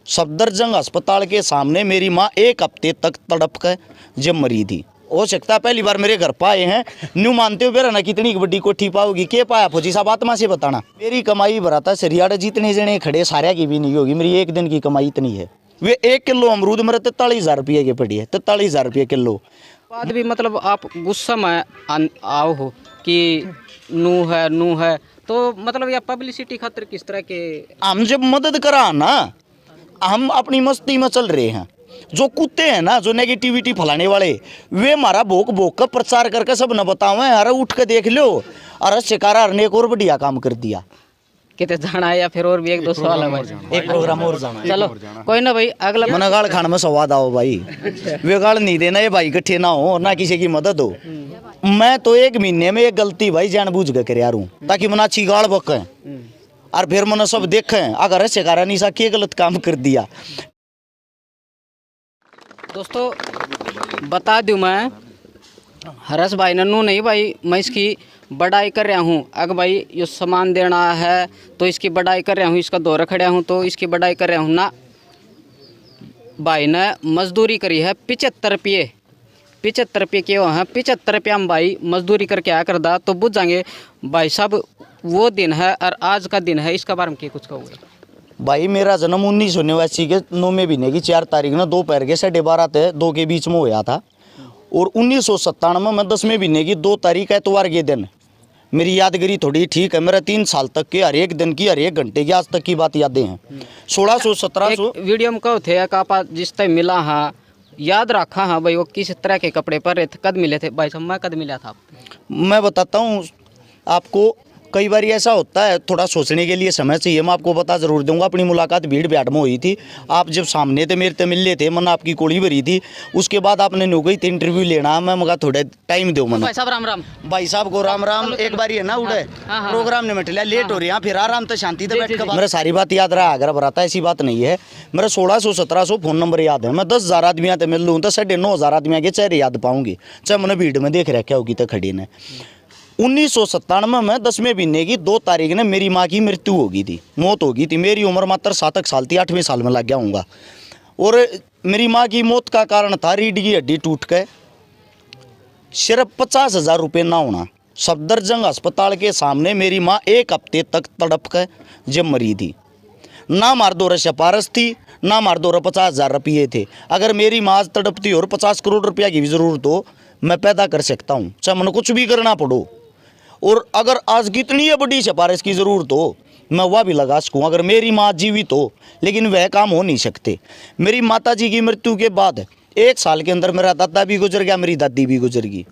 सफदरजंग अस्पताल के सामने मेरी माँ 1 हफ्ते तक तड़प कर जब मरी थी। हो सकता है पहली बार मेरे घर पर आए हैं, न्यू मानते हो बेरा ना कितनी बड़ी कोठी पाओगी, के पाया फौजी साहब आत्मा से बताना। मेरी कमाई भराता सरियाड़ा जितने जने खड़े सारे की भी नहीं होगी, मेरी एक दिन की कमाई इतनी है। वे 1 किलो अमरूद मेरे 43,000 रुपये की पड़ी है, 43,000 रुपये किलो। बाद भी मतलब आप गुस्सा में आओ हो कि नू है तो मतलब या पब्लिसिटी खातिर किस तरह के हम जब मदद करा ना, हम अपनी मस्ती में चल रहे हैं। जो कुत्ते हैं ना, जो नेगेटिविटी फैलाने वाले, वे हमारा भोक भोक का प्रचार करके सब न बतावे, अरे उठ के देख लो, अरे शिकारा ने एक और बढ़िया काम कर दिया। कितने जाना है या फिर और भी 1-2 सवाल है भाई? एक प्रोग्राम और जाना है। चलो कोई ना भाई, अगला मना गाल खाने में स्वाद आओ भाई, वे गाल नहीं देना ये भाई इकट्ठे ना हो, ना किसी की मदद हो। मैं तो 1 महीने में एक गलती भाई जानबूझ के कर यारूँ, ताकि मना अच्छी गाल बकें और फिर मना सब देखें अगर शिकारा निशा के गलत काम कर दिया। दोस्तों बता दूं, मैं हरस भाई नन्नू नहीं भाई, मैं इसकी बड़ाई कर रहा हूँ। अगर भाई ये सामान देना है तो इसकी बड़ाई कर रहा हूँ, इसका दौरा खड़ा हूँ तो इसकी बड़ाई कर रहा हूँ ना। भाई ने मजदूरी करी है 75 रुपये, 75 रुपये के हैं, 75 रुपया में भाई मजदूरी करके आया कर दा तो बुझ जाएंगे भाई साहब वो दिन है और आज का दिन है। इसका बारे में क्या कुछ कहोगे? भाई मेरा जन्म 1989 के 9वें महीने की 4 तारीख ने दोपहर के 12:30 से 2 के बीच में होया था। और 1997 में 10वें महीने की 2 तारीख एतवार के दिन, मेरी यादगिरी थोड़ी ठीक है, मेरा 3 साल तक के हर एक दिन की हर एक घंटे की आज तक की बात यादें हैं। 1600-1700 वीडियो में कहो थे आप जिस टाइम मिला हाँ याद रखा हाँ भाई वो किस तरह के कपड़े पर रहे थे, कद मिले थे भाई साहब? मैं कद मिला था मैं बताता हूँ आपको। कई बार ऐसा होता है, थोड़ा सोचने के लिए समय चाहिए। मैं आपको बता ज़रूर दूंगा। अपनी मुलाकात भीड़ भाड़ में हुई थी, आप जब सामने थे मेरे से मिल लेते, मन आपकी कोड़ी भरी थी। उसके बाद आपने नो गई थी इंटरव्यू लेना, मैं मगा थोड़े टाइम दो मन। भाई साहब राम राम। भाई साहब को राम राम। एक बार ही है ना उड़े प्रोग्राम ने मिट लिया, लेट हो रही है, फिर आराम से शांति से बैठ कर मेरा सारी बात याद रहा अगर भराता, ऐसी बात नहीं है। मेरा 1600-1700 फ़ोन नंबर याद है। मैं 10,000 आदमियों से मिल लूँ तो 9,500 आदमियों के चेहरे याद पाऊंगी, चाहे मैंने भीड़ में देख रखा होगी तो खड़ी ने। 1997 में 10वें महीने की 2 तारीख ने मेरी माँ की मृत्यु हो गई थी, मौत हो गई थी। मेरी उम्र मात्र 7 साल थी, 8वें साल में लग गया हूँगा। और मेरी माँ की मौत का कारण था रीढ़ की हड्डी टूट के सिर्फ 50,000 रुपये ना होना। सफदरजंग अस्पताल के सामने मेरी माँ 1 हफ्ते तक तड़प कर जब मरी थी। ना मार दो सिफारिश थी, ना मार दो 50,000 रुपये थे। अगर मेरी माँ तड़पती और 50 करोड़ रुपया की भी ज़रूरत हो, मैं पैदा कर सकता हूँ, चाहे मैंने कुछ भी करना पड़ो। और अगर आज कितनी बड़ी सिफारिश की ज़रूरत हो, मैं वह भी लगा सकूँ अगर मेरी माँ जीवित हो, लेकिन वह काम हो नहीं सकते। मेरी माताजी की मृत्यु के बाद 1 साल के अंदर मेरा दादा भी गुजर गया, मेरी दादी भी गुजर गई।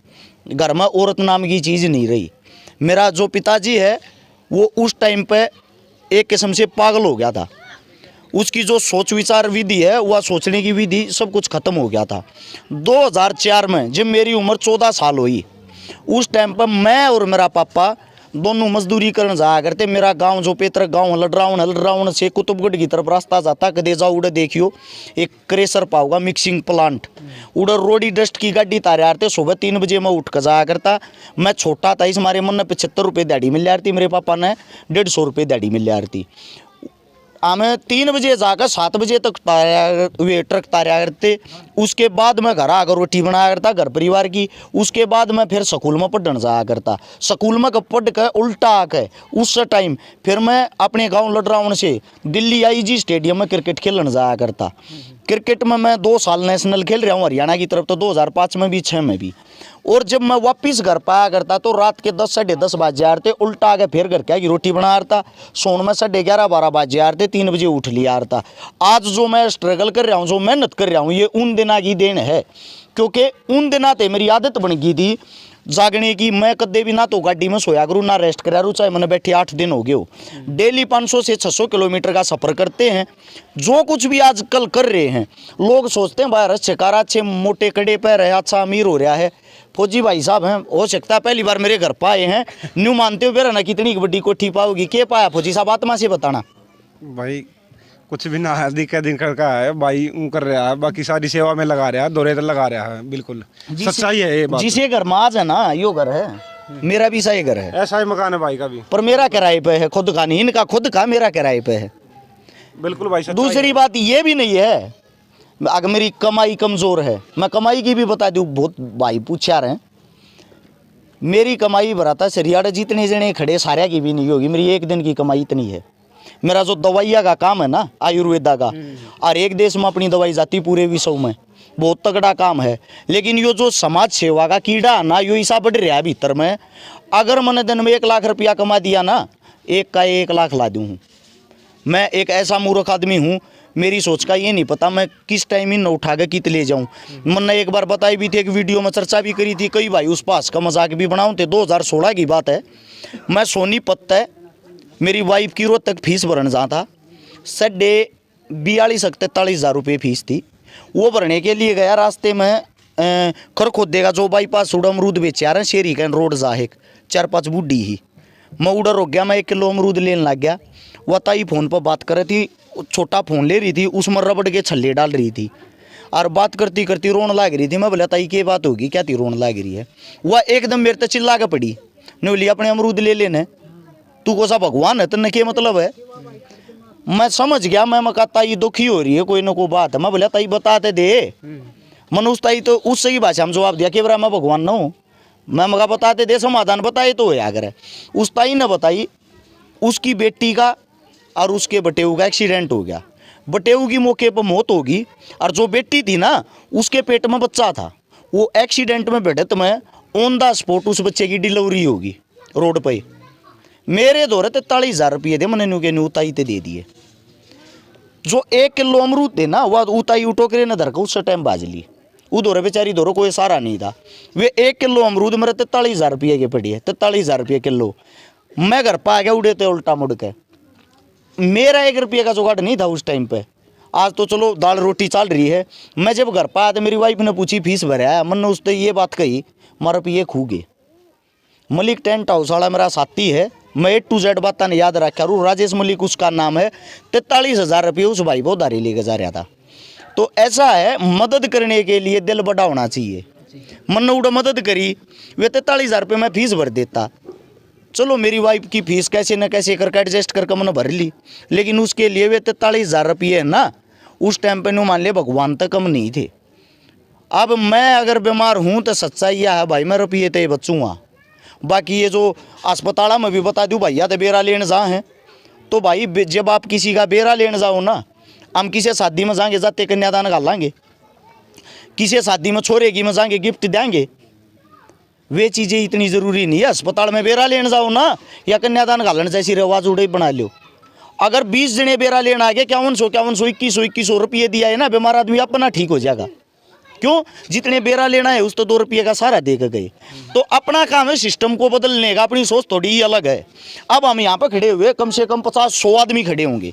घर में औरत नाम की चीज़ नहीं रही। मेरा जो पिताजी है वो उस टाइम पे एक किस्म से पागल हो गया था। उसकी जो सोच विचार विधि है, वह सोचने की विधि सब कुछ ख़त्म हो गया था। 2004 में जब मेरी उम्र 14 साल हुई, उस टाइम पर मैं और मेरा पापा दोनों मजदूरी करने जाया करते। मेरा गांव जो पेतरक गांव लडराउन से कुतुबगढ़ की तरफ रास्ता जाता, कदे जाओ उड़े देखियो एक क्रेशर पाओगा, मिक्सिंग प्लांट, उधर रोडी डस्ट की गाड़ी तारे आते। सुबह 3 बजे मैं उठ कर जाया करता। मैं छोटा था, इस हमारे मन ने 75 रुपये दिहाड़ी मिल रही थी, मेरे पापा ने 150 रुपये दिहाड़ी मिल रही थी। हमें 3 बजे जाकर 7 बजे तक वे ट्रक तारा करते। उसके बाद मैं घर आकर रोटी बनाया करता घर परिवार की। उसके बाद मैं फिर स्कूल में पढ़ने जाया करता। स्कूल में पढ़ कर उल्टा आकर उस टाइम फिर मैं अपने गांव लडराउन से दिल्ली आईजी स्टेडियम में क्रिकेट खेलने जाया करता। क्रिकेट में मैं 2 साल नेशनल खेल रहा हूँ हरियाणा की तरफ, तो 2005 में भी 6 में भी। और जब मैं वापस घर पाया करता तो रात के 10 साढ़े 10 बज जा रहे थे। उल्टा आके फिर घर क्या की रोटी बना रहा था। सोन में 11:30-12 बज जा रहे थे, 3 बजे उठ लिया रहा था। आज जो मैं स्ट्रगल कर रहा हूँ, जो मेहनत कर रहा हूँ, ये उन दिनों की देन है, क्योंकि उन दिनों ते मेरी आदत बन गई थी जागने की। मैं कदे भी ना तो गाड़ी में सोया करूँ ना रेस्ट करा करूँ, चाहे मैंने बैठे 8 दिन हो गए हो। डेली 500 से 600 किलोमीटर का सफ़र करते हैं। जो कुछ भी आजकल कर रहे हैं, लोग सोचते हैं भाई शिकारा अच्छे मोटे कड़े पर है, अच्छा अमीर हो रहा है। फौजी भाई साहब हैं, हो सकता है पहली बार मेरे घर पर आए हैं, न्यू मानते हो बेरा ना कितनी बड़ी कोठी पाओगी, के पाया फौजी साहब आत्मा से बताना। भाई कुछ भी ना है, दिन का है भाई, कर रहा है, बाकी सारी सेवा में लगा रहा है, दौरे लगा रहा है। बिल्कुल सच्चाई है ये बात। जिसे घर में आज है ना, यो घर है, मेरा भी सही घर है, ऐसा ही मकान है भाई का भी, पर मेरा किराए पे है, खुद का नहीं, इनका खुद का, मेरा किराए पे है। बिल्कुल भाई सच्चाई दूसरी बात ये भी नहीं है अगर मेरी कमाई कमज़ोर है, मैं कमाई की भी बता दूँ, बहुत भाई पूछा रहे हैं, मेरी कमाई बराता सरियाड़ा जितने जने खड़े सारे की भी नहीं होगी, मेरी एक दिन की कमाई इतनी है। मेरा जो दवाइया का काम है ना, आयुर्वेदा का, और एक देश में अपनी दवाई जाती पूरे विश्व में, बहुत तगड़ा काम है। लेकिन यो जो समाज सेवा का कीड़ा ना, यो ऐसा बढ़ रहा है भीतर में। अगर मैंने दिन में 1 लाख रुपया कमा दिया ना, 1 का 1 लाख ला दूँ। मैं एक ऐसा मूर्ख आदमी हूँ, मेरी सोच का ये नहीं पता मैं किस टाइम इन उठा के कित ले जाऊँ। मैंने एक बार बताई भी थी, एक वीडियो में चर्चा भी करी थी, कई भाई उस पास का मजाक भी बनाऊँ थे। 2016 की बात है, मैं सोनीपत है, मेरी वाइफ की रोज तक फीस भरने जाता, 42,000-43,000 रुपये फीस थी। वो भरने के लिए गया, रास्ते में खरखोदे का जो बाईपास उड़ा अमरूद बेचे आ रहे शेरी कैन रोड जाहिक 4-5 बूढ़ी ही, मैं उधर रुक गया, मैं 1 किलो अमरूद लेने लग गया। वह ताई फ़ोन पर बात कर रही थी, छोटा फ़ोन ले रही थी, उसमें रबड़ के छल्ले डाल रही थी और बात करती करती रोने लग रही थी। मैं बोला ताई क्या बात होगी, क्या थी रोने लग रही है? वह एकदम मेरे तक चिल्ला के पड़ी, ने बोली अपने अमरूद ले लेने, तू को सा भगवान है, तेने क्या मतलब है? मैं समझ गया, मैं कहा ताई दुखी हो रही है, कोई ना कोई बात है। मैं बोला ताई बताते दे, मैंने उस ताई तो उससे ही भाषा में जवाब दिया कि बरा मैं भगवान ना हूँ। मैं मगा बताते दे, समाधान बताए तो है अगर। उस ताई ने बताई उसकी बेटी का और उसके बटेऊ का एक्सीडेंट हो गया, बटेऊ की मौके पर मौत होगी, और जो बेटी थी ना उसके पेट में बच्चा था, वो एक्सीडेंट में भिड़त में ऑन द स्पॉट उस बच्चे की डिलीवरी होगी रोड पे। मेरे दौरे 43,000 रुपये थे, मैंने नुके उताई ते दे दिए। जो 1 किलो अमरूद थे ना, वह उताई टोकरे ने धर के उस टाइम बाज ली। वो दौरे बेचारी दौरे कोई सारा नहीं था। वे 1 किलो अमरूद मेरे 43,000 रुपये के पड़ी है, 43,000 रुपये किलो। मैं घर पर आ गया उड़े थे उल्टा मुड़ के, मेरा 1 रुपये का जुगाड़ नहीं था उस टाइम पे। आज तो चलो दाल रोटी चल रही है। मैं जब घर पर आया तो मेरी वाइफ ने पूछी फीस भरा, मैंने उससे ये बात कही, मारा रुपये खू गए। मलिक टेंट हाउस वाला मेरा साथी है, मैं A to Z बात ने याद रखा रू, राजेश मलिक उसका नाम है। 43,000 रुपये उस भाई को उधारी लेके जा रहा था। तो ऐसा है, मदद करने के लिए दिल बड़ा होना चाहिए। मैंने उड़ा मदद करी, वे 43,000 रुपये मैं फीस भर देता। चलो मेरी वाइफ की फीस कैसे न कैसे करके एडजस्ट करके मैंने भर ली, लेकिन उसके लिए वे 43,000 रुपये ना उस टाइम पे नो मान ले भगवान तक कम नहीं थे। अब मैं अगर बीमार हूँ तो सच्चाई यह है भाई, मैं रुपये तो बचूँगा। बाकी ये जो अस्पताल में भी बता दूँ भैया तो बेरा लेने जा हैं, तो भाई जब आप किसी का बेरा लेने जाओ ना, हम किसी शादी में जाएंगे जाते कन्यादान घालेंगे, किसी शादी में छोरे की में जाएंगे गिफ्ट देंगे, वे चीज़ें इतनी ज़रूरी नहीं है। अस्पताल में बेरा लेने जाओ ना या कन्यादान घालन जैसी रिवाज उड़े बना लो। अगर 20 जने बेरा लेना आ गए 5100 रुपये दिया है ना, बीमार आदमी अपना ठीक हो जाएगा। क्यों? जितने बेरा लेना है उस तो 2 रुपये का सारा दे के गए। तो अपना काम है सिस्टम को बदलने का, अपनी सोच थोड़ी ही अलग है। अब हम यहाँ पर खड़े हुए कम से कम 50-100 आदमी खड़े होंगे,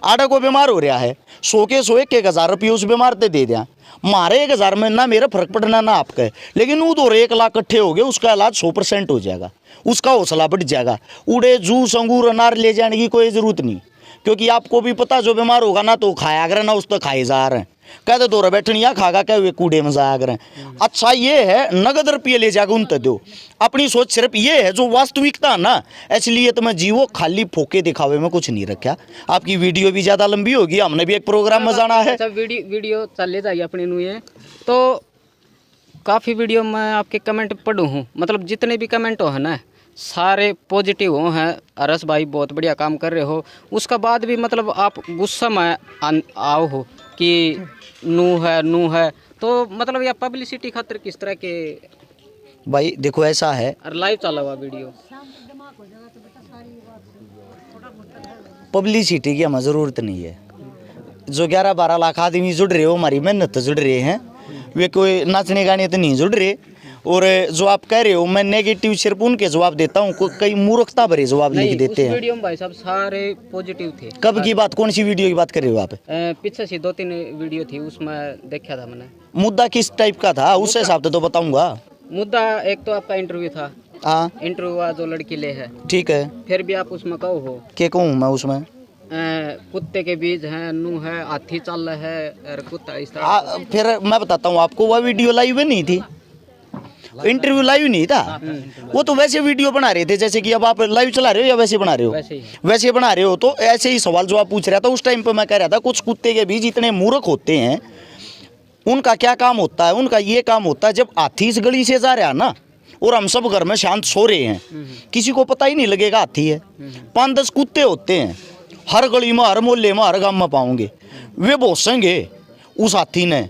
आधा को बीमार हो रहा है, 100 के 100 1,000 रुपये उस बीमार ते दे दें। मारे 1,000 में ना मेरा फर्क पड़ना ना आपका, लेकिन वो दो 1 लाख इकट्ठे हो गए, उसका इलाज 100% हो जाएगा, उसका हौसला बढ़ जाएगा। उड़े जूस अंगूर अनार ले जाने की कोई ज़रूरत नहीं, क्योंकि आपको भी पता जो बीमार होगा ना तो खाया अगर ना उस तो खाए जा रहे हैं, कहते दो बैठनिया खागा क्या हुए कूड़े में जाया करें। अच्छा ये है नगद रुपये ले जाकर उन तक दो, अपनी सोच सिर्फ ये है जो वास्तविकता ना, इसलिए तो मैं जीवो खाली फोके दिखावे में कुछ नहीं रखा। आपकी वीडियो भी ज़्यादा लंबी होगी, हमने भी एक प्रोग्राम में जाना है। अच्छा वीडियो चले जाइए अपनी नु ये तो काफ़ी वीडियो में आपके कमेंट पढ़ू हूँ, मतलब जितने भी कमेंट हो है ना सारे पॉजिटिव हो हैं। अरस भाई बहुत बढ़िया काम कर रहे हो, उसका बाद भी मतलब आप गुस्सा में आओ हो कि नू है तो मतलब यह पब्लिसिटी खातिर किस तरह के? भाई देखो ऐसा है, और लाइव चला हुआ वीडियो, पब्लिसिटी की हमें ज़रूरत नहीं है। जो 11-12 लाख आदमी जुड़ रहे हो, हमारी मेहनत जुड़ रहे हैं, वे कोई नाचने गाने तो नहीं जुड़ रहे। और जो आप कह रहे हो मैं नेगेटिव सिर्फ उनके जवाब देता हूँ, कई मूर्खता भरे जवाब लिख देते हैं। वीडियो में भाई साहब सारे पॉजिटिव थे। कब की बात, कौन सी वीडियो की बात कर रहे हो आप? पीछे से 2-3 वीडियो थी, उसमें देखा था मैंने। मुद्दा किस टाइप का था उस हिसाब से तो बताऊंगा। मुद्दा एक तो आपका इंटरव्यू था, हाँ इंटरव्यू हुआ जो लड़की ले है, ठीक है, फिर भी आप उसमें कहो हो क्या कहूँ मैं उसमें? कुत्ते के बीज हैं, नू है, हाथी चल है और कुत्ता इस तरह। फिर मैं बताता हूँ आपको, वह वीडियो लाइव नहीं थी, इंटरव्यू लाइव नहीं था, वो तो वैसे वीडियो बना रहे थे जैसे कि अब आप लाइव चला रहे हो या वैसे बना रहे हो, वैसे बना रहे हो। तो ऐसे ही सवाल जवाब पूछ रहा था। उस टाइम पे मैं कह रहा था कुछ कुत्ते के बीच इतने मूर्ख होते हैं, उनका क्या काम होता है, उनका ये काम होता है जब हाथी इस गली से जा रहा है ना और हम सब घर में शांत सो रहे हैं, किसी को पता ही नहीं लगेगा हाथी है। 5-10 कुत्ते होते हैं हर गली में, हर मोहल्ले में, हर गांव में पाओगे, वे भोसेंगे उस हाथी ने,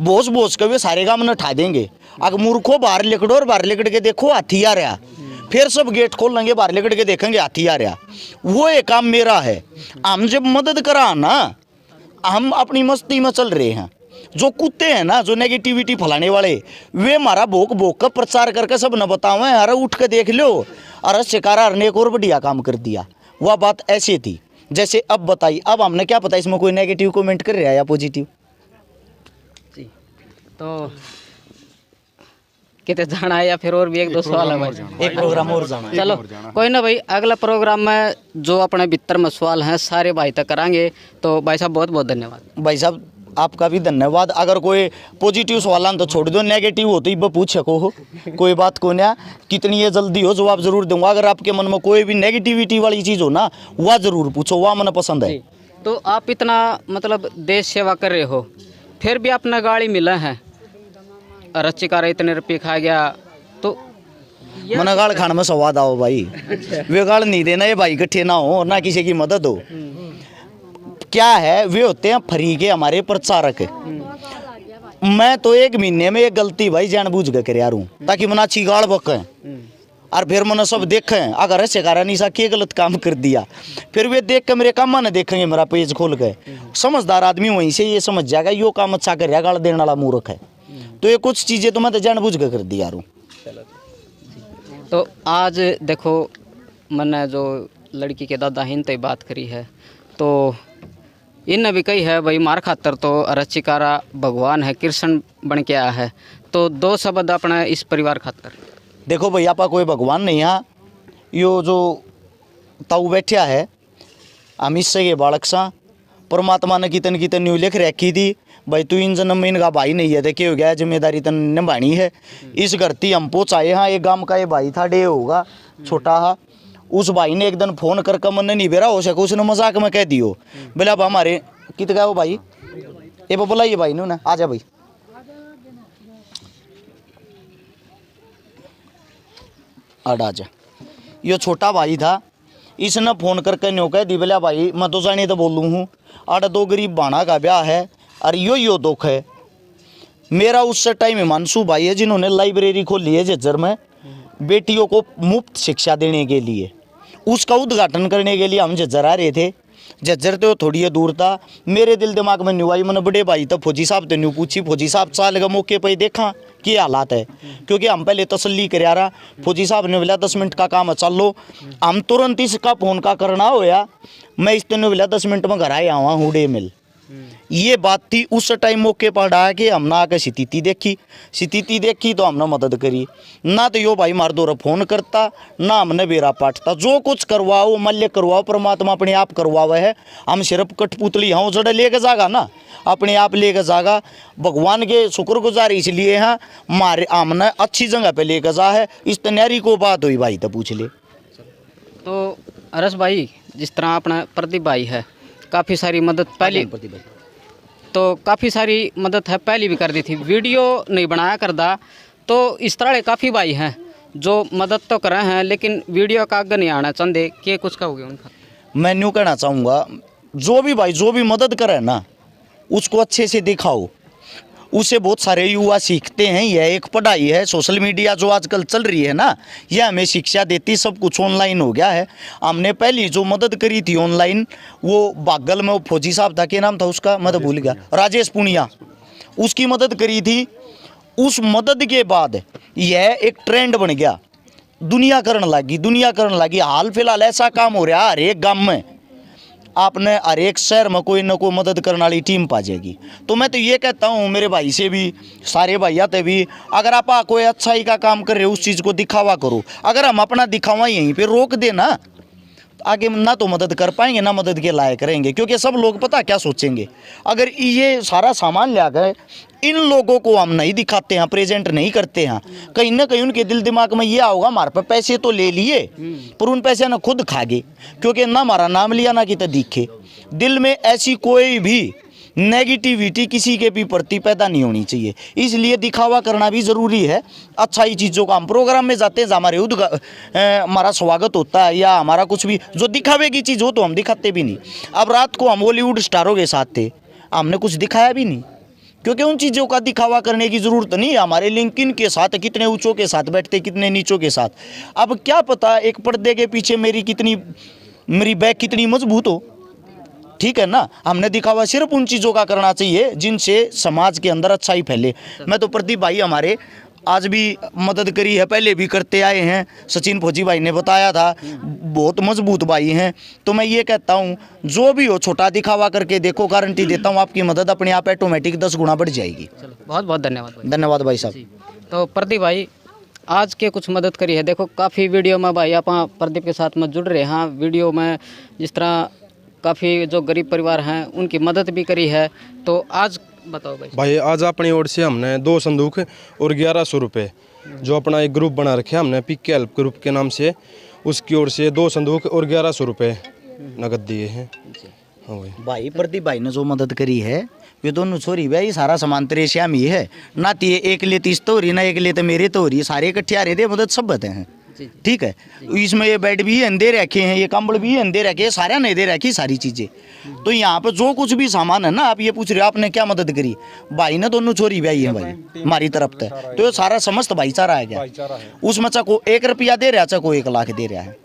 भोस के वे सारे गांव में उठा देंगे। अगर मूर्खों बाहर लिकड़ो और बाहर लिकड़ के देखो हाथी आ रहा, फिर सब गेट खोल लेंगे, बाहर लिकड़ के देखेंगे हाथी आ रहा। वो एक काम मेरा है, हम जब मदद करा ना, हम अपनी मस्ती में चल रहे हैं। जो कुत्ते हैं ना, जो नेगेटिविटी फैलाने वाले, वे हमारा भोक का प्रचार करके सब न बताओ, अरे उठ के देख लो, अरे शिकारा ने एक और बढ़िया काम कर दिया। वह बात ऐसी थी जैसे अब बताइए, अब हमने क्या पता इसमें कोई नेगेटिव कमेंट कर रहा है या पॉजिटिव। जी तो कितने जाना है या फिर और भी एक दो सवाल है भाई? एक प्रोग्राम और जाना है। चलो कोई ना भाई, अगला प्रोग्राम में जो अपने भीतर में सवाल हैं सारे भाई तक करांगे। तो भाई साहब बहुत बहुत धन्यवाद। भाई साहब आपका भी धन्यवाद। अगर कोई पॉजिटिव सवाल आन तो छोड़ दो, नेगेटिव हो तो पूछ सको हो, कोई बात को ना, कितनी ये जल्दी हो जवाब जरूर दूंगा। अगर आपके मन में कोई भी नेगेटिविटी वाली चीज़ हो ना, वह जरूर पूछो, वह मन पसंद है। तो आप इतना मतलब देश सेवा कर रहे हो, फिर भी अपना गाड़ी मिला है, रच्चिकार इतने रुपये खा गया, तो मन गाड़ खाने में स्वाद आओ भाई, वे गाड़ नहीं देना, ये भाई इकट्ठे ना हो ना किसी की मदद हो। क्या है, वे होते हैं फ्री के हमारे प्रचारक। मैं तो 1 महीने में एक गलती भाई जानबूझ के कर यार हूँ, ताकि मन अच्छी गाड़ बकें और फिर मन सब देखें। अगर ऐसे कारण निशा के गलत काम कर दिया, फिर वे देख के मेरे काम न देखेंगे, मेरा पेज खोल के। समझदार आदमी वहीं से ये समझ जाएगा यो काम अच्छा कर रहा, गाड़ देने वाला मूर्ख है। तो ये कुछ चीज़ें तो मैं तो जानबूझ के कर दिया हूँ। तो आज देखो मैंने जो लड़की के दादा हिन तो बात करी है, तो इन भी कही है भाई मार खातर तो रचिकारा भगवान है, कृष्ण बन के आया है। तो 2 शब्द अपना इस परिवार खातर। देखो भैया आपा कोई भगवान नहीं है, यो जो ताऊ बैठा है हम इससे के बालक सा, परमात्मा ने कितन कितन न्यू लिख रखी थी भाई, तू इन जन्म में इनका भाई नहीं है, देखे हो गया जिम्मेदारी तन निभानी है। इस घरती हम पहुँचाए। हाँ एक गांव का ये भाई था, डे होगा छोटा हा, उस भाई ने एक दिन फोन करके मन नहीं बेरा हो सका, उसने मजाक में कह दियो बोले अब हमारे कित गया वो भाई, ये बुलाइए भाई ने, आ जा भाई। आ जा, यो छोटा भाई था, इसने फ़ोन करके न्यो कह दी बोला भाई मैं तो जाने तो बोलूँ हूँ, आड़ा 2 गरीब बाणा का ब्याह है और यो दुख है मेरा। उससे टाइम हिमांशु भाई है जिन्होंने लाइब्रेरी खोली है झज्जर में, बेटियों को मुफ्त शिक्षा देने के लिए। उसका उद्घाटन करने के लिए हम झज्जर आ रहे थे। झज्जर तो थोड़ी दूर था, मेरे दिल दिमाग में न्यू आई, मैंने बड़े भाई तब फौजी साहब तो न्यू पूछी, फौजी साहब चाल के मौके पर देखा कि हालात है, क्योंकि हम पहले तसल्ली कर रहा। फौजी साहब ने बोला 10 मिनट का काम है चल लो। हम तुरंत इसका फ़ोन का करना होया, मैं इस दिन बोला 10 मिनट में घर आया हुआ हुडे मिल। ये बात थी उस टाइम मौके पर डाया कि हमने आके स्थिति देखी तो हमने मदद करी ना। तो यो भाई मार दो फोन करता ना, हमने बेरा पाटता। जो कुछ करवाओ मल्य करवाओ, परमात्मा अपने आप करवावे है। हम सिर्फ कठपुतली हाँ जड़े लेके जागा ना, अपने आप लेके जागा। भगवान के शुक्रगुजार इसलिए हैं मारे हमने अच्छी जगह पे लेके जा है। इस तैयारी को बात हुई भाई तो पूछ ले। तो अरस भाई जिस तरह अपना प्रदीप भाई है, काफ़ी सारी मदद पहले तो काफ़ी सारी मदद है पहले भी कर दी थी, वीडियो नहीं बनाया करदा। तो इस तरह के काफ़ी भाई हैं जो मदद तो कर रहे हैं लेकिन वीडियो का आगे नहीं आना चाहते, क्या कुछ कहोगे उनका? मैं न्यू कहना चाहूँगा, जो भी भाई जो भी मदद करे ना उसको अच्छे से दिखाओ, उससे बहुत सारे युवा सीखते हैं। यह एक पढ़ाई है, सोशल मीडिया जो आजकल चल रही है ना, यह हमें शिक्षा देती। सब कुछ ऑनलाइन हो गया है। हमने पहली जो मदद करी थी ऑनलाइन, वो बागल में वो फौजी साहब था, क्या नाम था उसका मैं तो भूल गया, राजेश पुनिया, उसकी मदद करी थी। उस मदद के बाद यह एक ट्रेंड बन गया, दुनिया करने लगी। हाल फिलहाल ऐसा काम हो रहा है हर एक गाँव में, आपने हर एक शहर में कोई ना कोई मदद करने वाली टीम पा जाएगी। तो मैं तो ये कहता हूँ मेरे भाई से भी, सारे भैया से भी, अगर आप कोई अच्छाई का काम कर रहे हो उस चीज़ को दिखावा करो। अगर हम अपना दिखावा यहीं पे रोक देना आगे ना तो मदद कर पाएंगे ना मदद के लायक रहेंगे, क्योंकि सब लोग पता क्या सोचेंगे, अगर ये सारा सामान ले गए इन लोगों को हम नहीं दिखाते हैं, प्रेजेंट नहीं करते हैं, कहीं ना कहीं उनके दिल दिमाग में ये आओगा हमारे पे पैसे तो ले लिए पर उन पैसे ना खुद खा गए, क्योंकि ना हमारा नाम लिया ना कितना दिखे। दिल में ऐसी कोई भी नेगेटिविटी किसी के भी प्रति पैदा नहीं होनी चाहिए, इसलिए दिखावा करना भी ज़रूरी है। अच्छाई चीज़ों का हम प्रोग्राम में जाते हैं, हमारे हमारा स्वागत होता है या हमारा कुछ भी जो दिखावे की चीज़ हो तो हम दिखाते भी नहीं। अब रात को हम बॉलीवुड स्टारों के साथ थे, हमने कुछ दिखाया भी नहीं, क्योंकि उन चीज़ों का दिखावा करने की ज़रूरत नहीं है। हमारे लिंक किन के साथ, कितने ऊंचों के साथ बैठते, कितने नीचों के साथ। अब क्या पता एक पर्दे के पीछे मेरी बैक कितनी मजबूत हो, ठीक है ना। हमने दिखावा सिर्फ उन चीज़ों का करना चाहिए जिनसे समाज के अंदर अच्छाई फैले। मैं तो प्रदीप भाई हमारे आज भी मदद करी है, पहले भी करते आए हैं, सचिन फौजी भाई ने बताया था, बहुत मजबूत भाई हैं। तो मैं ये कहता हूँ जो भी हो छोटा दिखावा करके देखो, गारंटी देता हूँ आपकी मदद अपने आप ऑटोमेटिक 10 गुना बढ़ जाएगी। चलो बहुत बहुत धन्यवाद भाई। धन्यवाद भाई साहब। तो प्रदीप भाई आज के कुछ मदद करी है, देखो काफ़ी वीडियो में भाई आप प्रदीप के साथ में जुड़ रहे हैं, वीडियो में जिस तरह काफ़ी जो गरीब परिवार हैं उनकी मदद भी करी है। तो आज बताओ भाई। आज अपनी ओर से हमने 2 संदूक और 1100 रुपये, जो अपना एक ग्रुप बना रखे हमने पीके हेल्प ग्रुप के नाम से, उसकी ओर से 2 संदूक और 1100 रुपये नगद दिए हैं। हाँ भाई प्रदीप भाई ने जो मदद करी है ये दोनों छोरी भाई सारा सामान तेरे श्याम ही है ना, ती एक लिए 30 तो हो रही ना एक लिए तो मेरे तो हो रही, सारे इकट्ठे आ रहे थे, मदद सब बते हैं, ठीक है। इसमें ये बेड भी अंधे रखे हैं, ये कंबल भी अंधे रखे, सारा नहीं दे रखी सारी चीज़ें। तो यहाँ पे जो कुछ भी सामान है ना, आप ये पूछ रहे हो आपने क्या मदद करी, भाई ने दोनों छोरी भाई है भाई हमारी तरफ से, तो ये सारा समस्त भाईचारा है क्या। उसमें चाहे को 1 रुपया दे रहा है, चाहे को 1 लाख दे रहा है।